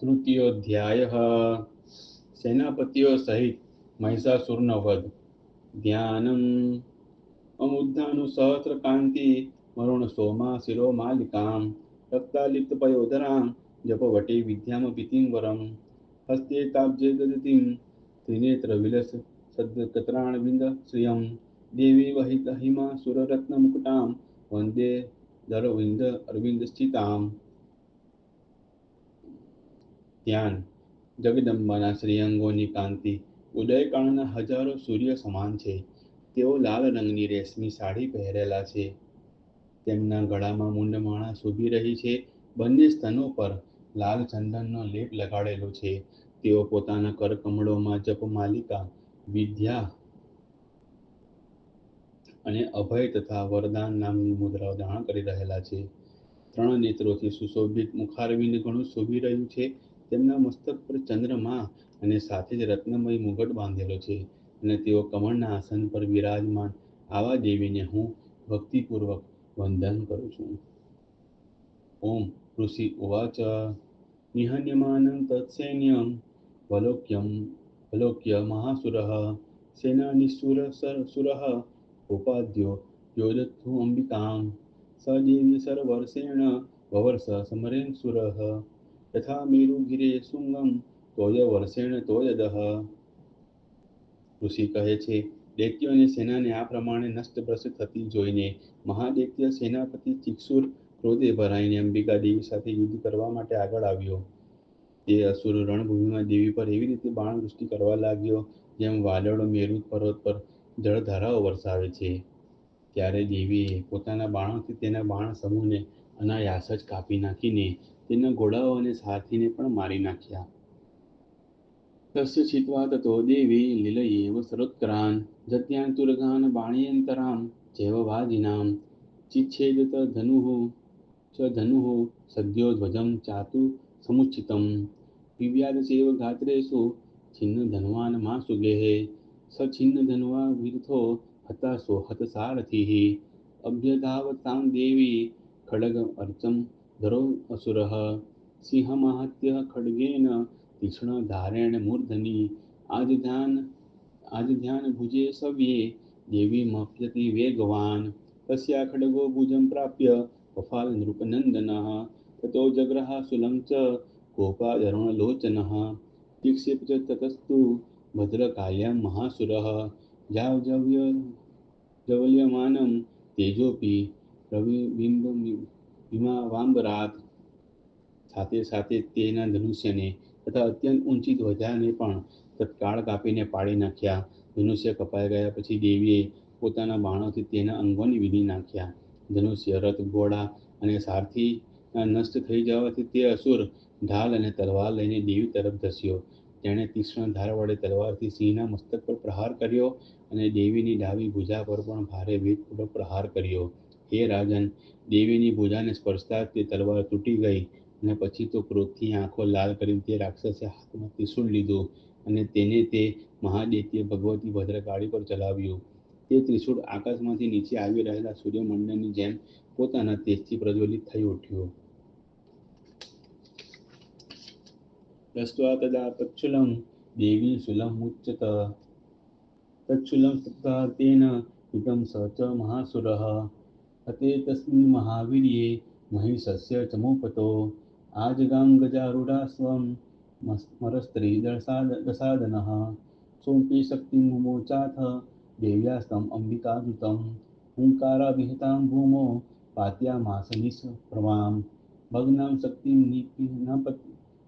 तृतीयोऽध्यायः सेनापतियों सहित महिषासुरનો વધ। ધ્યાનમ અમુદ્ધાનુસહસ્રકાંતિ મરુણ સોમા શિરો માલિકામ રક્તાલિપ્ત પયોધરામ જપવટી વિદ્યામ પિતિંવરમ હસ્તે તાબ્જે દદતિમ ત્રિનેત્ર વિલસ સદ્કતરાણ વિંદ શ્રિયમ દેવી વહિત હિમા સુરરત્ન મુકુટામ વંદે દરવિંદ અરવિંદ સ્થિતામ। ધ્યાન જગદંબાના શ્રીઅંગોની કાંતિ ઉદયકાળના હજારો સૂર્ય સમાન છે। તેઓ લાલ રંગની રેશમી સાડી પહેરેલા છે। તેમના ગળામાં મુંડમાળા શોભી રહી છે। બંને સ્તનો પર લાલ ચંદનનો લેપ લગાડેલો છે। તેઓ પોતાના કરકમળોમાં જપમાલિકા વિદ્યા અને અભય તથા વરદાન નામની મુદ્રાઓ ધારણ કરી રહેલા છે। ત્રણ નેત્રોથી સુશોભિત મુખારવિંદ ઘણું શોભી રહ્યું છે। તેમના મસ્તક પર ચંદ્રમા અને સાથે જ રત્નમય મુગટ બાંધેલો છે અને તેઓ કમળના આસન પર વિરાજમાન આવા દેવીને હું ભક્તિપૂર્વક વંદન કરું છું। ઓમ ઋષિ ઉવાચ નિહન્યમાनं તત્સૈન્યં વલોક્ય મહાસુરઃ સેનાનિસુરઃ ઉપાદ્યો યોજત્સુ અંબિકામ સ દેવી સર્વર્ષેણ વવર્ષ સમરેન સુરઃ તથા મેરુગિરે શુંગમ તોય વર્ષેણ તોયદઃ। ઋષિ કહે છે, દૈત્યોની સેનાને આ પ્રમાણે નષ્ટભ્રષ્ટ થતી જોઈને મહાદૈત્ય સેનાપતિ ચિક્ષુર ક્રોધે ભરાઈને અંબિકા દેવી સાથે યુદ્ધ કરવા માટે આગળ આવ્યો। તે અસુર રણભૂમિમાં દેવી પર એવી રીતે બાણવૃષ્ટિ કરવા લાગ્યો જેમ વાદળો મેરુ પર્વત પર જળધારાઓ વરસાવે છે। ત્યારે દેવીએ પોતાના બાણોથી તેના બાણ સમૂહને અનાયાસ જ કાપી નાખીને તેના ઘોડાઓ અને સારથીને પણ મારી નાખ્યા। તસ્ય છિત્વા તતો દેવી લીલયેવ સરોત્કરાન જત્યાંતુરગાન બાણ્યંતરામ ચૈવ વાજિનામ ચિચ્છેદત ધનુઃ સદ્યો ધ્વજં ચાતુ સમુચ્ચિતમ વિવ્યાદ ચૈવ ગાત્રેષુ છિન્ન ધન્વાન માસુગેઃ સછિન્ન ધન્વા વિરથો હતાશો હતસારથિઃ અભ્યધાવતાં દેવી ખડગ અર્ચમ ધરો અસુરઃ સિંહમાહત્ય ખડગેન તીક્ષ્ણ ધારેણ મૂર્ધની આજધ્યાન ભુજે સવ્યે દેવી મપ્યતિ વેગવાન તસ્યા ખડગો ભુજં પ્રાપ્ય પફાલ નૃપનંદનઃ તતો જગ્રહ સુલં ચ કોપાદરુણલોચનઃ ચિક્ષેપ ચ તતસ્તુ ભદ્રકાલ્યં મહાસુરઃ જાવલ્યમાनं તેજોપી રવિબિંબિમાવાંબરાત। સાથે સાથે તેના ધનુષ્યને તથા અત્યંત ઊંચી ધ્વજાને પણ તત્કાળ કાપીને પાડી નાખ્યા। ધનુષ્ય કપાઈ ગયા પછી દેવીએ પોતાના બાણોથી તેના અંગોને વીંધી નાખ્યા। ધનુષ્ય રથ ઘોડા અને સારથી નષ્ટ થઈ જવાથી તે અસુર ઢાલ અને તલવાર લઈને દેવી તરફ ધસ્યો। તેણે તીક્ષ્ણ ધાર વડે તલવારથી સિંહના મસ્તક પર પ્રહાર કર્યો અને દેવીની ડાબી ભુજા પર પણ ભારે વેગપૂર્વક પ્રહાર કર્યો। હે રાજન, દેવીની ભુજાને સ્પર્શતા તે તલવાર તૂટી ગઈ અને પછી તો ક્રોધથી આંખો લાલ કરીને તે રાક્ષસે હાથમાં ત્રિશૂળ લીધું અને તેને તે મહાદૈત્ય ભગવતી ભદ્રકાળી પર ચલાવ્યું। તે ત્રિશૂળ આકાશમાંથી નીચે આવી રહેલા સૂર્યમંડળની જેમ પોતાના તેજથી પ્રજ્વલિત થઈ ઉઠ્યું। દૃષ્ટ્વા તદા તચ્છુલં દેવી શૂલમુચ્ચત તચ્છુલં તથા તેન હિतं સ ચ મહાસુરઃ હતે તસ્મિन् મહાવીર્યે મહિષસ્ય ચમૂપતો આજગાં ગજારૂઢાસ્વં સ્મરસ્ત્રી દશાદનઃ સોऽપી શક્તિં મુમોચાથ દેવ્યાસ્तं અંબિકાદૂतं હુંકારાવિહતાं ભૂમौ પાત્યામાસ નિષ્પ્રભાં ભગ્નાં શક્તિં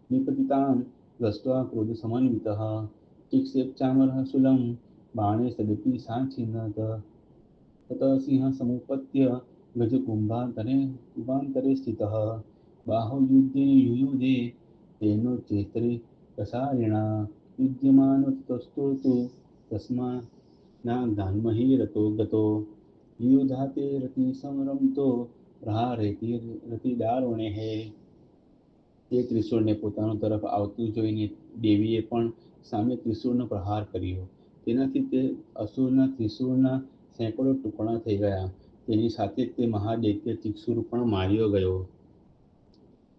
નિપતિતાં દૃष्ट्वा ક્રોધસમન્વિતः ચિક્ષેપ ચામરः શૂलं બાણે સદપી સાંછિનત તત સિંહ સમુપત્ય ગજકુંભાંતરે સ્થિતઃ બાહો યુધે યુયુધે તેનોચ્ચૈસ્ત્રે પ્રસારિણા યુધ્યમાનો તતસ્તો તસ્માન્નાગાન્મહી રતો ગતો યુયુધાતે રતિસંરમતો પ્રહારેતિ રતિદારુણેઃ। તે ત્રિશૂળને પોતાનો તરફ આવતું જોઈને દેવીએ પણ સામે ત્રિશૂળનો પ્રહાર કર્યો। તેનાથી તે અસુરના ત્રિશૂળના સેંકડો ટુકડા થઈ ગયા। તેની સાથે જ તે મહાદૈત્ય ચિક્ષુર પણ માર્યો ગયો।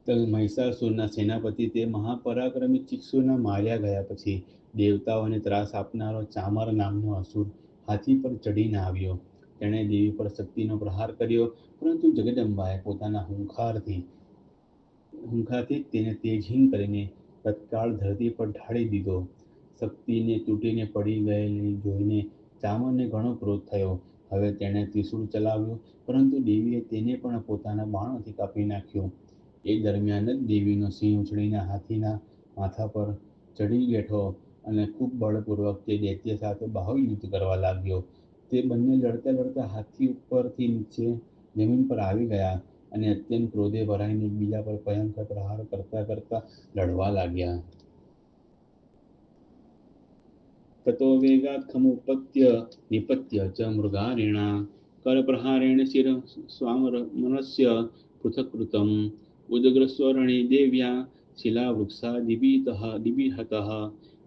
મહિષાસુરના સેનાપતિ તે મહાપરાક્રમી ચિક્ષુના માર્યા ગયા પછી દેવતાઓને ત્રાસ આપનારો ચામર નામનો અસુર હાથી પર ચડીને આવ્યો. તેણે દેવી પર શક્તિનો પ્રહાર કર્યો, પરંતુ જગદંબાએ પોતાના હુંખારથી તેને તેજહીન કરીને તત્કાળ ધરતી પર ઢાળી દીધો. શક્તિને તૂટીને પડી ગયેલી જોઈને ચામરને ઘણો ક્રોધ થયો. હવે તેણે ત્રિશૂળ ચલાવ્યું, પરંતુ દેવીએ તેને પણ પોતાના બાણોથી કાપી નાખ્યો. એ દરમિયાન જ દેવીનો સિંહ ઉછળીને હાથીના માથા પર ચડી બેઠો અને ખૂબ બળપૂર્વક તે દૈત્ય સાથે બાહુયુદ્ધ કરવા લાગ્યો. તે બંને લડતા લડતા હાથી ઉપરથી નીચે જમીન પર આવી ગયા અને અત્યંત ક્રોધે ભરાઈને એકબીજા પર ભયંકર પ્રહાર કરતા કરતા લડવા લાગ્યા. તતો વેગાત ખમુપત્ય નિપત્ય ચ મૃગારેણા કરપ્રહારેણ શિર સ્વામરમણસ્ય પૃથક્કૃતમ ઉદગ્રસ્વરણે દેવ્યા શિલાવૃક્ષા દિબીહતઃ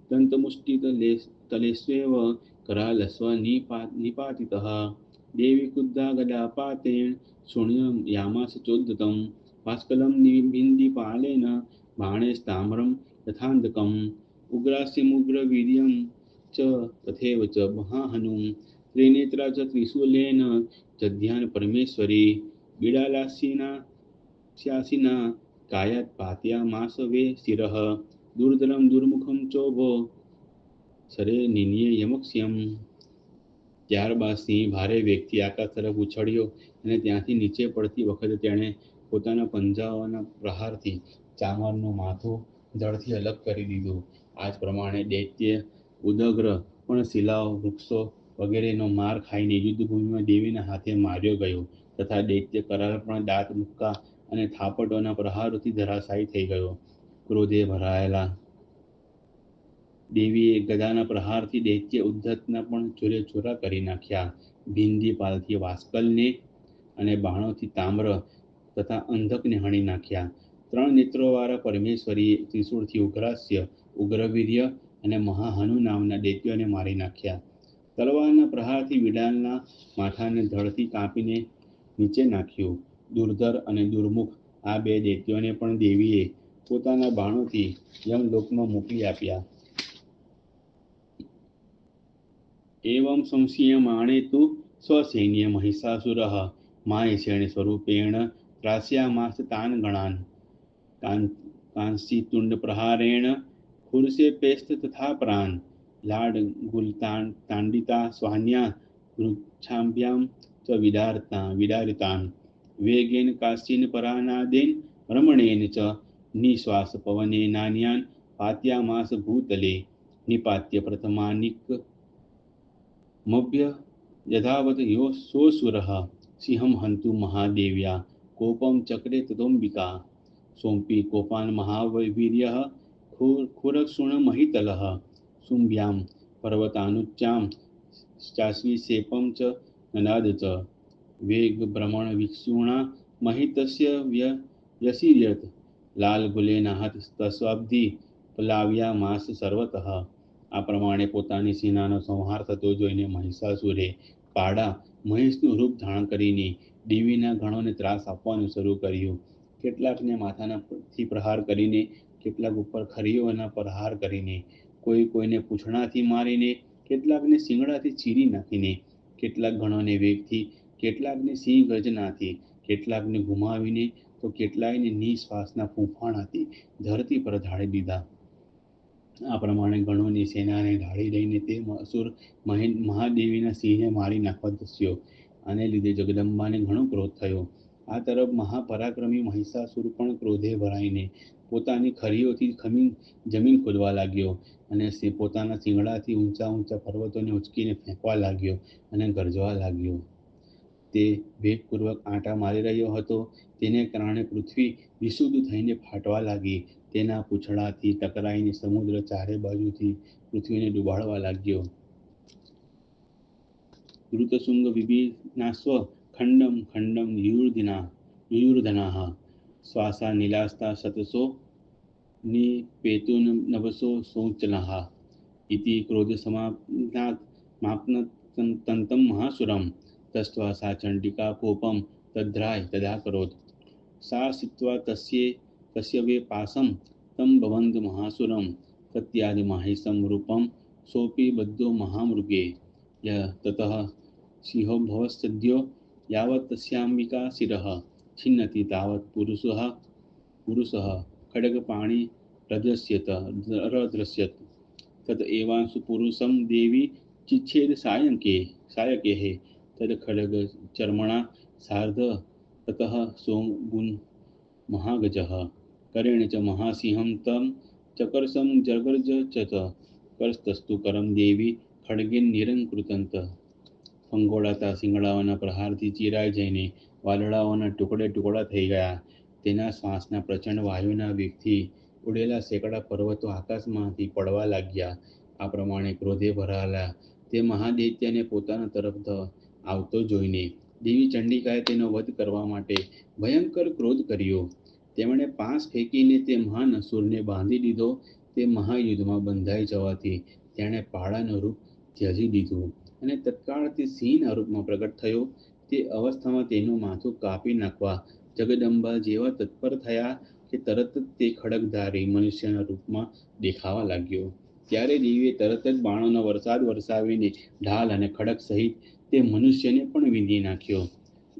દંતમુષ્ટિતલેષ્વેવ करालस्व निपातितः देवी क्रुद्धा गदापातेन शून्ययामास चोद्धतं भास्कलं बिन्दिपालेन बाणैस्ताम्रं यथान्धकम् उग्रास्यमुग्रवीर्यं च तथैव च महाहनुं त्रिनेत्रा च त्रिशूलेन जध्यान परमेश्वरी बिडालास्यासिना कायात् पातयामास वे शिरः दुर्धरं दुर्मुखं चोभो સરે નિનીય યમક્ષ્યમ. ત્યારબાદ સિંહ ભારે વેગથી આકાશ તરફ ઉછળ્યો અને ત્યાંથી નીચે પડતી વખતે તેણે પોતાના પંજાઓના પ્રહારથી ચામરનું માથું જળથી અલગ કરી દીધું. આ જ પ્રમાણે દૈત્ય ઉદગ્ર પણ શિલાઓ, વૃક્ષો વગેરેનો માર ખાઈને યુદ્ધભૂમિમાં દેવીના હાથે માર્યો ગયો તથા દૈત્ય કરાલ પણ દાંત, મુક્કા અને થાપટોના પ્રહારોથી ધરાશાયી થઈ ગયો. ક્રોધે ભરાયેલા દેવીએ ગદાના પ્રહારથી દૈત્ય ઉદ્ધતના પણ ચોરેચોરા કરી નાખ્યા. ભિંદીપાલથી વાસ્કલને અને બાણોથી તામ્ર તથા અંધકને હણી નાખ્યા. 3 નેત્રોવાળા પરમેશ્વરીએ ત્રિશૂળથી ઉગ્રાસ્ય, ઉગ્રવીર્ય અને મહાહનુ નામના દૈત્યોને મારી નાખ્યા. તલવારના પ્રહારથી વિડાલના માથાને ધડથી કાપીને નીચે નાખ્યું. દુર્ધર અને દુર્મુખ આ 2 દૈત્યોને પણ દેવીએ પોતાના બાણોથી યમલોકમાં મોકલી આપ્યા. एवं संशयमाणे तु स्वसैन्य महिषासुरः माहेशेन स्वरूपेण त्रास्यामास तान् गणान् कांसीतुण्डप्रहारेण खुरसेपेस्त तथा प्रान् लाडगुलताण्डिता स्वान्या वृक्षाभ्यां च विदारितान् वेगेन काशीनपरानादेन रमणेन च निश्वासपवनेनान्यान् पात्यामास भूतले निपात्य प्रथमानिक मभ्य यथावत यो सोऽसुरः सिंहं हन्तु महादेव्या कोपं चक्रे ततोऽम्बिका सोऽपि कोपान् महावीर्यः खुरक्षुणमहितलः शुम्भ्यां पर्वतानुच्चां चाश्विशेपं च ननाद च वेगभ्रमणवीक्षुणा महितस्य व्यसीर्यत लालगुलेनाहतस्वाब्धि प्लाव्यामास सर्वतः. આ પ્રમાણે પોતાની સેનાનો સંહાર થતો જોઈને મહિષાસુરે કાળા મહેશનું રૂપ ધારણ કરીને દેવીના ગણોને ત્રાસ આપવાનું શરૂ કર્યું. કેટલાકને માથાનાથી પ્રહાર કરીને, કેટલાક ઉપર ખરીઓના પ્રહાર કરીને, કોઈને પૂંછડાથી મારીને, કેટલાકને શિંગડાથી ચીરી નાખીને, કેટલાક ગણોને વેગથી, કેટલાકને સિંહ ગર્જનાથી, કેટલાકને ગુમાવીને તો કેટલાયને નિશ્વાસના ફૂંફાણાથી ધરતી પર ઢાળી દીધા. આ પ્રમાણે ગણોની સેનાને ઢાળી લઈને તે અસુર મહાદેવીના સિંહને મારી નાખવા ધસ્યો. આને લીધે જગદંબાને ઘણો ક્રોધ થયો. આ તરફ મહાપરાક્રમી મહિષાસુર પણ ક્રોધે ભરાઈને પોતાની ખરીઓથી જમીન ખોદવા લાગ્યો અને પોતાના શિંગડાથી ઊંચા ઊંચા પર્વતોને ઉંચકીને ફેંકવા લાગ્યો અને ગરજવા લાગ્યો. તે વેગપૂર્વક આંટા મારી રહ્યો હતો. તેને કારણે પૃથ્વી વિશુદ્ધ થઈને ફાટવા લાગી. તેના પૂંછડાથી ટકરાઈને સમુદ્ર ચારે બાજુથી પૃથ્વીને ડૂબાડવા લાગ્યો. ઋતશુંગ વિભિનાસ્વ ખંડમ ખંડમ યુયુર્ધનાઃ શ્વાસા નિલાસ્તા શતસો નિપેતુન નભસો સૌચલાઃ ઇતિ ક્રોધ સમાપ્નાત માપ્નતંતમ મહાસુરમ તસ્ત્વા સા ચંડિકા કોપમ તદ્રાય તદા કરોત સા સિત્વા તસ્યે तस्य वे पासं तं भवन्त महासुरं तत्यादि माहिसं रूपं सोऽपि बद्धो महामृगे ततः सिंहो भवत्सद्यो यावत् तस्याम्बिका शिरः छिन्नति तावत् पुरुषः खड्गपाणि रदृश्यत तत एवांशु पुरुषं देवी चिच्छेद सायकेः तद खड्ग चर्मणा सार्ध ततः सोमबुन् महागजः करेण च महासिंहं तं चकर्षं जगर्ज च करस्तस्तु करम देवी खड्गेन નિરંકૃતંત ફંગોળાતા શિંગડાઓના પ્રહારથી ચીરાઈ જઈને વાદળાઓના ટુકડા થઈ ગયા. તેના શ્વાસના પ્રચંડ વાયુના વેગથી ઉડેલા સેંકડા પર્વતો આકાશમાંથી પડવા લાગ્યા. આ પ્રમાણે ક્રોધે ભરાયેલા તે મહાદૈત્યને પોતાના તરફ આવતો જોઈને દેવી ચંડિકાએ તેનો વધ કરવા માટે ભયંકર ક્રોધ કર્યો. તેમણે પાંસ ફેંકીને તે મહાન અસુરને બાંધી દીધો. તે મહાયુદ્ધમાં બંધાઈ જવાથી તેણે પાડાનું રૂપ ત્યજી દીધું અને તત્કાળ તે સિંહના રૂપમાં પ્રગટ થયો. તે અવસ્થામાં તેનું માથું કાપી નાખવા જગદંબા જેવા તત્પર થયા કે તરત જ તે ખડગધારી મનુષ્યના રૂપમાં દેખાવા લાગ્યો. ત્યારે દેવીએ તરત જ બાણોનો વરસાદ વરસાવીને ઢાલ અને ખડગ સહિત તે મનુષ્યને પણ વીંધી નાખ્યો.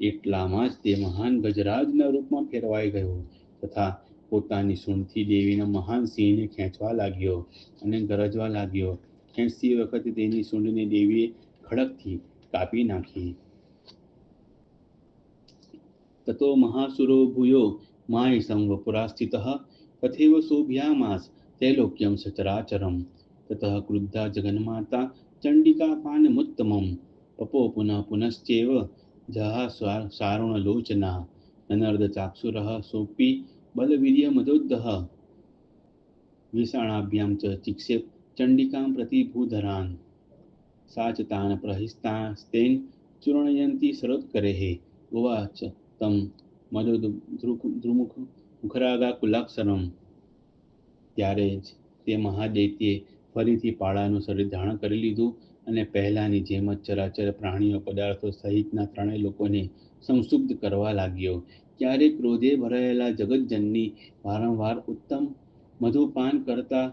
એટલામાં જ તે મહાન ગજરાજના રૂપમાં ફેરવાઈ ગયો તથા પોતાની સૂંઢથી દેવીના મહાન સિંહને ખેંચવા લાગ્યો અને ગરજવા લાગ્યો. ખેંચતી વખતે તેની સૂંઢને દેવીએ ખડગથી કાપી નાખી. તતો મહાસુરો ભૂયો માહિસં વપુરાસ્થિતઃ તથૈવ શોભયામાસ त्रैलोक्यं सचराचरं ततः क्रुद्धा जगन्माता चण्डिका पानमुत्तमं पपो पुनः पुनश्चैव जहा सारुणलोचना ननर्दचाक्षुरः सोऽपि बलवीर्यमदोद्धः विषाणाभ्यां च चिक्षेप चण्डिकां प्रति भूधरान् सा च तान् प्रहिस्तास्तेन चूर्णयन्ती सरोत्करेः उवाच तं मदोद्रुमुखरागाकुलाक्षरम्. ત્યારે જ તે મહાદૈત્યે ફરીથી પાળાનું શરીર ધારણ કરી લીધું અને પહેલાંની જેમ જ ચરાચર પ્રાણીઓ પદાર્થો સહિતના ત્રણેય લોકોને સંક્ષુબ્ધ કરવા લાગ્યો. ત્યારે ક્રોધે ભરાયેલા જગતજનની વારંવાર ઉત્તમ મધુપાન કરતા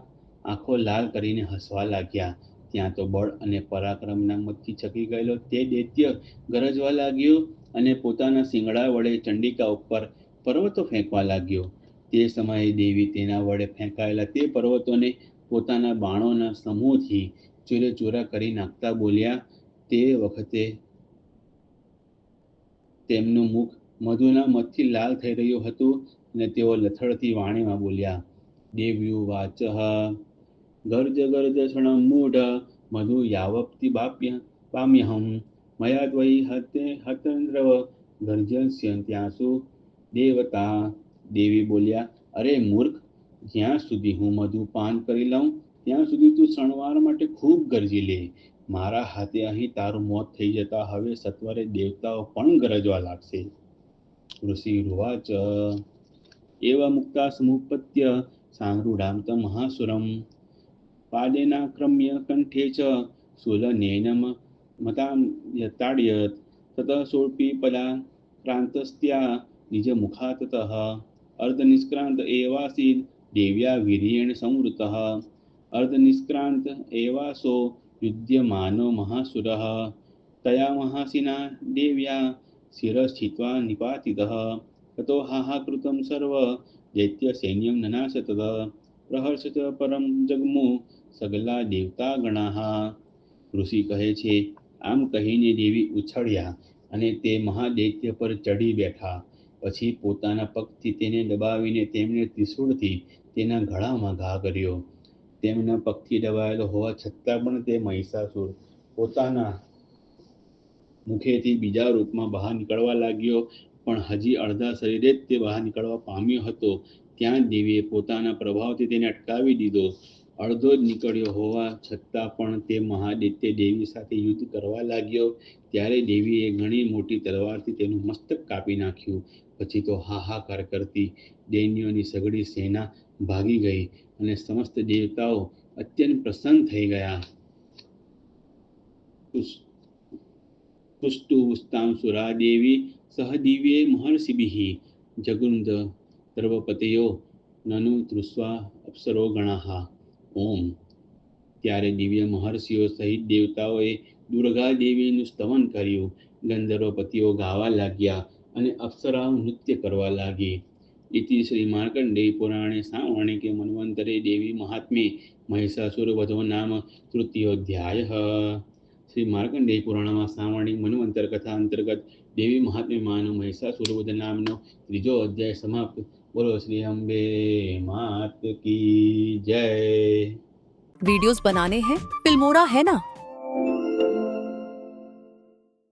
આંખો લાલ કરીને હસવા લાગ્યા. ત્યાં તો બળ અને પરાક્રમના મતથી છકી ગયેલો તે દૈત્ય ગરજવા લાગ્યો અને પોતાના શિંગડા વડે ચંડિકા ઉપર પર્વતો ફેંકવા લાગ્યો. તે સમયે દેવી તેના વડે ફેંકાયેલા તે પર્વતોને પોતાના બાણોના સમૂહથી ચૂરેચૂરા કરી નાખતા બોલ્યા. તે વખતે તેમનું મુખ મધુના મતથી લાલ થઈ રહ્યું હતું અને તેઓ લથડતી વાણીમાં બોલ્યા. દેવ્યુવાચ ગર્જ ગર્જષણં મૂઢ મધુ યાવપ્તિ પામ્યહં મયા ત્વયી હતેન્દ્રવ ગર્જસ્યન્ત્યાસુ દેવતા. દેવી બોલ્યા, અરે મૂર્ખ, જ્યાં સુધી હું મધુ પાન કરી લઉં ત્યાં સુધી તું ક્ષણવાર માટે ખૂબ ગરજી લે. મારા હાથે અહીં તારું મોત થઈ જતા હવે સત્વરે દેવતાઓ પણ ગરજવા લાગશે. ઋષિ રૂવાચ એવા મુક્તા સમુપત્ય સાંગરૂઢાં तं મહાસુરં પાદેનાક્રમ્ય કંઠે ચ શૂલનેન મતાં યતાડયત તતઃ સોऽપી પદા ક્રાંતસ્ત્યા નિજમુખા તતઃ अर्धनिष्क्रांत एवासीद् देव्या वीर्येण संवृतः अर्धनिष्क्रांत एवासो युध्यमानो महासुरः तया महासिना देव्या शिरश्छित्वा निपातितः ततो हाहाकृतं सर्व दैत्यसैन्यं ननाशतः प्रहर्षत परं जग्मु સગલા દેવતા ગણાહા. ઋષિ કહે છે, આમ કહીને દેવી ઉછળ્યા અને તે મહાદૈત્ય પર ચડી બેઠા. પછી પોતાના પગથી તેને દબાવીને તેમને ત્રિશૂળથી તેના ગળામાં ઘા કર્યો. તેમના પગથી દબાયેલો હોવા છતાં પણ તે મહિષાસુર પોતાના મુખેથી બીજા રૂપમાં બહાર નીકળવા લાગ્યો. પણ હજી અડધા શરીરે જ તે બહાર નીકળવા પામ્યો હતો ત્યાં દેવીએ પોતાના પ્રભાવથી તેને અટકાવી દીધો. અડધો જ નીકળ્યો હોવા છતાં પણ તે મહાદૈત્ય દેવી સાથે યુદ્ધ કરવા લાગ્યો. ત્યારે દેવીએ ઘણી મોટી તલવારથી તેનું મસ્તક કાપી નાખ્યું. પછી તો હાહાકાર કરતી દૈન્યોની સઘળી સેના ભાગી ગઈ અને સમસ્ત દેવતાઓ અત્યંત પ્રસન્ન થઈ ગયા. પુષ્ટુસ્તાં સુરા દેવી સહ દિવ્યે મહર્ષિભિઃ જગૃન્ધ સર્વપતયો નનુ તૃસ્વા અપ્સરો ગણાહ ઓમ. ત્યારે દિવ્ય મહર્ષિઓ સહિત દેવતાઓએ દુર્ગા દેવીનું સ્તવન કર્યું. ગંધર્વપતિઓ ગાવા લાગ્યા અને અપ્સરાઓ નૃત્ય કરવા લાગી. ઇતિ શ્રી માર્કંડેય પુરાણે સાવર્ણિકે મન્વંતરે દેવી મહાત્મ્ये મહિષાસુર વધો નામ તૃતીયોધ્યાયઃ. શ્રી માર્કંડેય પુરાણમાં સાવર્ણિક મન્વંતર કથા અંતર્ગત દેવી મહાત્મ્યમાંનો મહિષાસુર વધ નામનો ત્રીજો અધ્યાય સમાપ્ત. બોલો શ્રી અંબે માત કી જય. वीडियोस बनाने हैं, फिल्मोरा है ना।